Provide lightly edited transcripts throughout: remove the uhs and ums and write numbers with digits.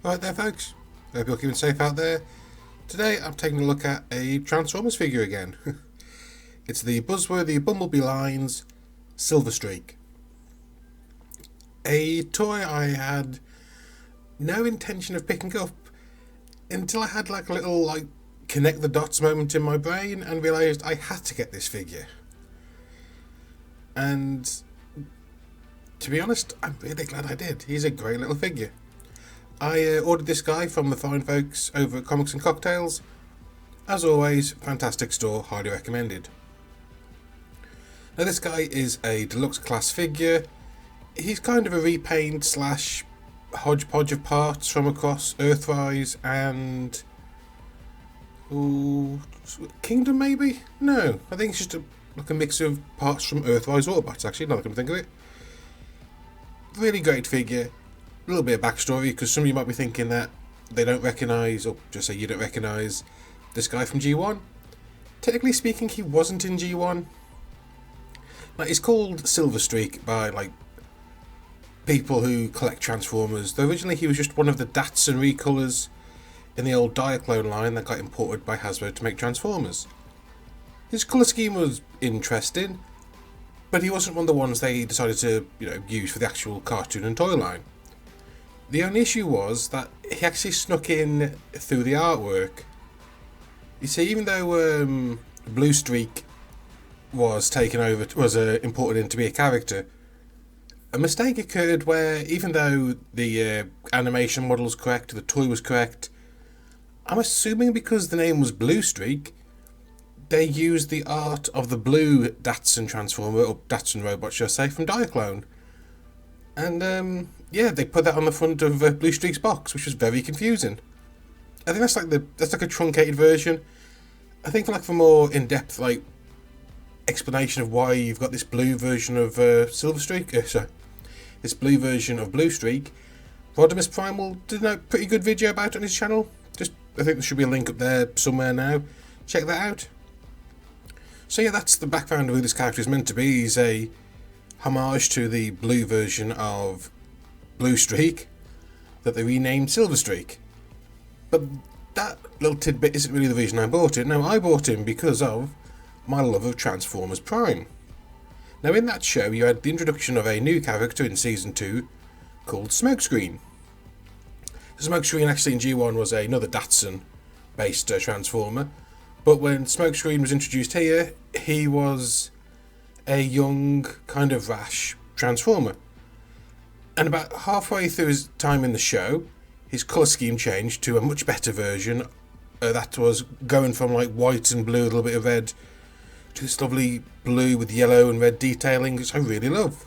Right there, folks. Hope you're keeping safe out there. Today I'm taking a look at a Transformers figure again. It's the Buzzworthy Bumblebee Lines Silverstreak. A toy I had no intention of picking up until I had like a little connect the dots moment in my brain and realised I had to get this figure. And to be honest, I'm really glad I did. He's a great little figure. I ordered this guy from the fine folks over at Comics and Cocktails. As always, fantastic store, highly recommended. Now this guy is a deluxe class figure. He's kind of a repaint slash hodgepodge of parts from across Earthrise and Kingdom maybe? No, I think it's just a mix of parts from Earthrise Autobots actually, now that I can think of it. Really great figure. A little bit of backstory, because some of you might be thinking that they don't recognise, or just say you don't recognise, this guy from G1. Technically speaking, he wasn't in G1. Like, he's called Silverstreak by people who collect Transformers. Though originally he was just one of the Datsun recolours in the old Diaclone line that got imported by Hasbro to make Transformers. His colour scheme was interesting, but he wasn't one of the ones they decided to use for the actual cartoon and toy line. The only issue was that he actually snuck in through the artwork. You see, even though Blue Streak was imported in to be a character, a mistake occurred where even though the animation model was correct, the toy was correct, I'm assuming because the name was Blue Streak, they used the art of the blue Datsun Transformer, or Datsun robot should I say, from Diaclone. And they put that on the front of Blue Streak's box, which was very confusing. I think that's like a truncated version. I think for more in-depth explanation of why you've got this blue version of Silverstreak, this blue version of Blue Streak, Rodimus Primal did a pretty good video about it on his channel. I think there should be a link up there somewhere now. Check that out. So yeah, that's the background of who this character is meant to be. He's a homage to the blue version of Blue Streak that they renamed Silverstreak. But that little tidbit isn't really the reason I bought it. No, I bought him because of my love of Transformers Prime. Now in that show you had the introduction of a new character in Season 2 called Smokescreen. Smokescreen actually in G1 was another Datsun based Transformer, but when Smokescreen was introduced here, he was a young, kind of rash Transformer. And about halfway through his time in the show, his colour scheme changed to a much better version that was going from white and blue, a little bit of red, to this lovely blue with yellow and red detailing, which I really love.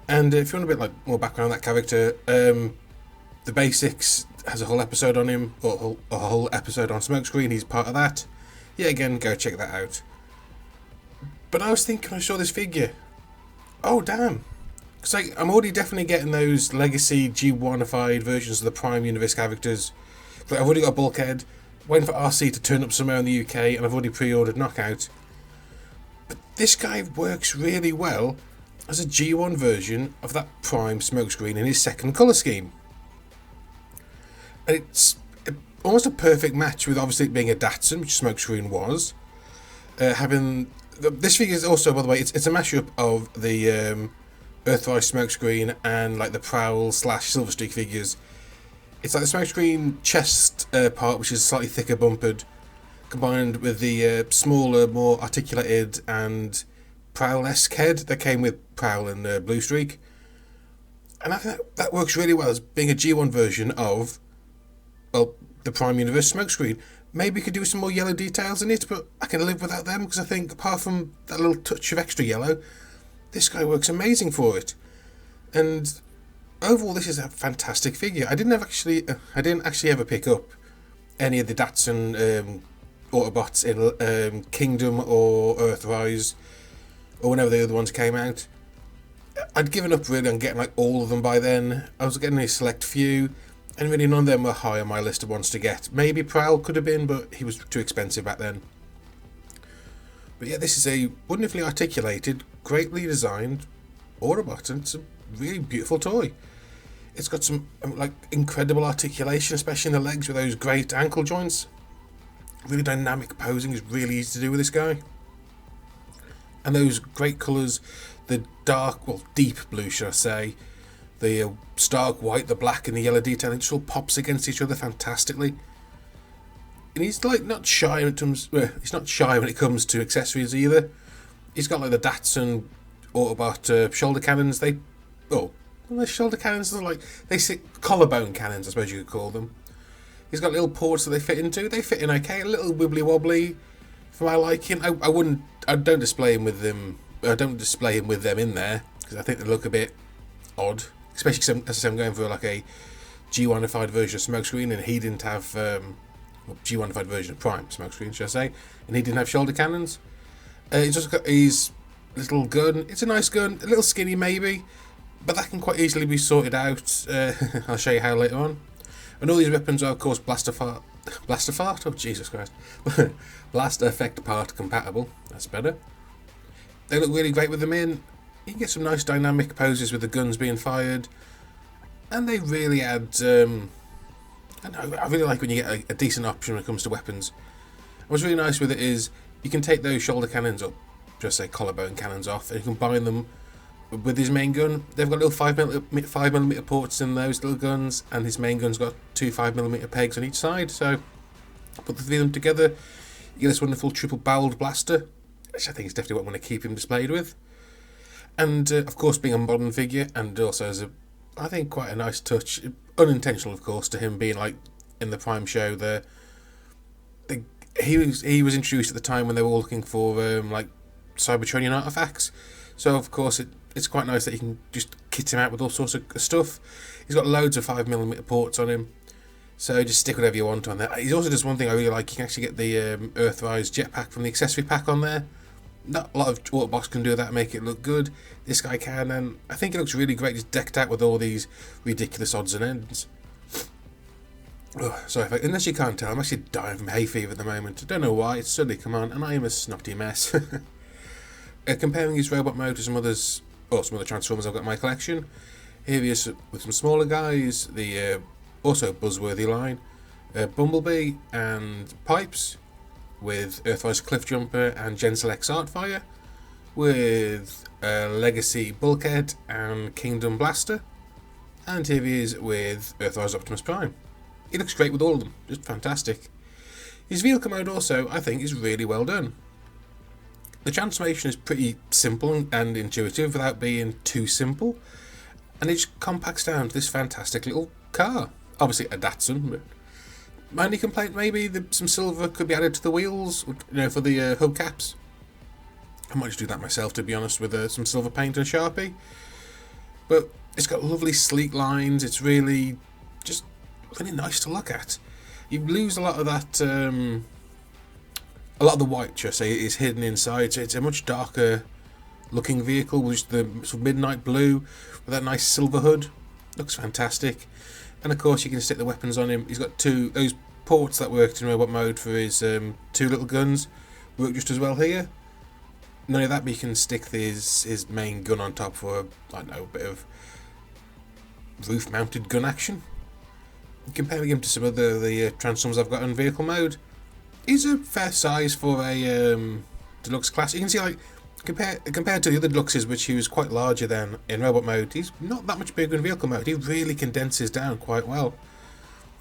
And if you want a bit more background on that character, The Basics has a whole episode on him, or a whole episode on Smokescreen. He's part of that. Yeah, again, go check that out. But I was thinking, when I saw this figure, oh damn, because I'm already definitely getting those legacy G1-ified versions of the Prime Universe characters. I've already got a Bulkhead, waiting for RC to turn up somewhere in the UK, and I've already pre-ordered Knockout. But this guy works really well as a G1 version of that Prime Smokescreen in his second colour scheme. And it's almost a perfect match with obviously it being a Datsun, which Smokescreen was. This figure is also, by the way, it's a mashup of the Earthrise Smokescreen and the Prowl / Silverstreak figures. It's like the Smokescreen chest part, which is slightly thicker bumpered, combined with the smaller, more articulated and Prowl-esque head that came with Prowl and Blue Streak. And I think that works really well as being a G1 version of the Prime Universe Smokescreen. Maybe we could do some more yellow details in it, but I can live without them because I think apart from that little touch of extra yellow, this guy works amazing for it. And overall, this is a fantastic figure. I didn't actually ever pick up any of the Datsun Autobots in Kingdom or Earthrise or whenever the other ones came out. I'd given up really on getting all of them by then. I was getting a select few, and really none of them were high on my list of ones to get. Maybe Prowl could have been, but he was too expensive back then. But yeah, this is a wonderfully articulated, greatly designed Autobot, and it's a really beautiful toy. It's got some like incredible articulation, especially in the legs with those great ankle joints. Really dynamic posing is really easy to do with this guy. And those great colours, the dark, well, deep blue, should I say, the stark white, the black, and the yellow detailing just all pops against each other fantastically. And he's like not shy when it comes. Well, he's not shy when it comes to accessories either. He's got like the Datsun Autobot shoulder cannons. The shoulder cannons are like they sit collarbone cannons, I suppose you could call them. He's got little ports that they fit into. They fit in okay, a little wibbly wobbly for my liking. I don't display him with them. I don't display him with them in there because I think they look a bit odd. Especially because, as I say, I'm going for like a G1ified version of Smokescreen, and he didn't have G1ified version of Prime Smokescreen, should I say? And he didn't have shoulder cannons. He's just got his little gun. It's a nice gun, a little skinny maybe, but that can quite easily be sorted out. I'll show you how later on. And all these weapons are, of course, blaster fart. Oh, Jesus Christ. Blaster effect part compatible. That's better. They look really great with them in. You can get some nice dynamic poses with the guns being fired. And they really add... I really like when you get a decent option when it comes to weapons. And what's really nice with it is you can take those shoulder cannons up, just say collarbone cannons off, and you can combine them with his main gun. They've got little 5mm ports in those little guns, and his main gun's got two 5mm pegs on each side. So put the three of them together, you get this wonderful triple-barreled blaster, which I think is definitely what I want to keep him displayed with. And of course, being a modern figure, and also as I think quite a nice touch, unintentional of course, to him being like in the Prime show. He was introduced at the time when they were all looking for like Cybertronian artifacts. So of course it's quite nice that you can just kit him out with all sorts of stuff. He's got loads of 5mm ports on him, so just stick whatever you want on there. He's also does one thing I really like. You can actually get the Earthrise jetpack from the accessory pack on there. Not a lot of Autobots can do that and make it look good. This guy can, and I think it looks really great. Just decked out with all these ridiculous odds and ends. Sorry, unless you can't tell, I'm actually dying from hay fever at the moment. I don't know why, it's suddenly come on, and I am a snotty mess. Comparing his robot mode to some other Transformers I've got in my collection, here he is with some smaller guys, the also Buzzworthy line, Bumblebee and Pipes, with Earthrise Cliffjumper and Genselec Artfire, with Legacy Bulkhead and Kingdom Blaster, and here he is with Earthrise Optimus Prime. He looks great with all of them, just fantastic. His vehicle mode also, I think, is really well done. The transformation is pretty simple and intuitive without being too simple, and it just compacts down to this fantastic little car. Obviously a Datsun, but my only complaint maybe some silver could be added to the wheels, for the hubcaps. I might just do that myself, to be honest, with some silver paint and Sharpie. But it's got lovely sleek lines. It's really just really nice to look at. You lose a lot of that, a lot of the white, should I say, is hidden inside. So it's a much darker looking vehicle with the sort of midnight blue with that nice silver hood. Looks fantastic. And of course you can stick the weapons on him. He's got those ports that worked in robot mode for his two little guns work just as well here. Not only that, but you can stick his main gun on top for, I don't know, a bit of roof mounted gun action. Comparing him to some other the Transformers I've got in vehicle mode, he's a fair size for a deluxe class. You can see, like, compared to the other deluxes, which he was quite larger than in robot mode, he's not that much bigger in vehicle mode. He really condenses down quite well,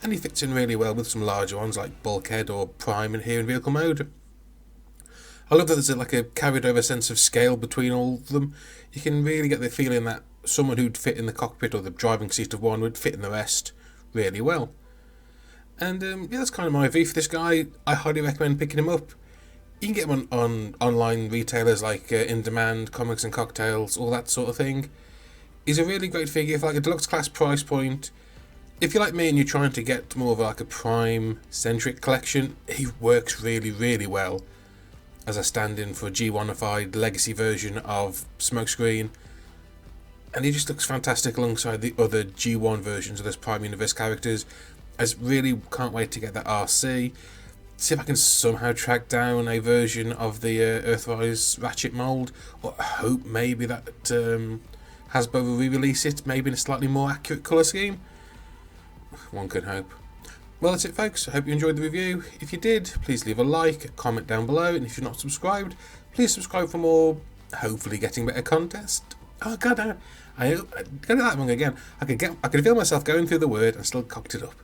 and he fits in really well with some larger ones like Bulkhead or Prime in here in vehicle mode. I love that there's like a carried over sense of scale between all of them. You can really get the feeling that someone who'd fit in the cockpit or the driving seat of one would fit in the rest really well. And yeah, that's kind of my review for this guy. I highly recommend picking him up. You can get him on online retailers like In Demand, Comics and Cocktails, all that sort of thing. He's a really great figure for like a deluxe class price point. If you're like me and you're trying to get more of like a Prime-centric collection, he works really, really well as a stand-in for a G1ified legacy version of Smokescreen. And he just looks fantastic alongside the other G1 versions of those Prime Universe characters. I just really can't wait to get that RC. See if I can somehow track down a version of the Earthrise Ratchet mould, or hope maybe that Hasbro will re-release it, maybe in a slightly more accurate colour scheme. One can hope. Well, that's it, folks. I hope you enjoyed the review. If you did, please leave a like, a comment down below, and if you're not subscribed, please subscribe for more, hopefully getting better contest. Oh god, I got that wrong again. I could feel myself going through the word and still cocked it up.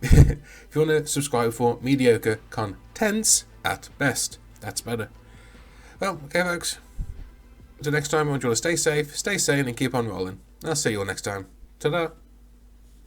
If you want to subscribe for mediocre contents at best, that's better. Well, okay, folks. Until next time, I want you all to stay safe, stay sane, and keep on rolling. I'll see you all next time. Ta-da!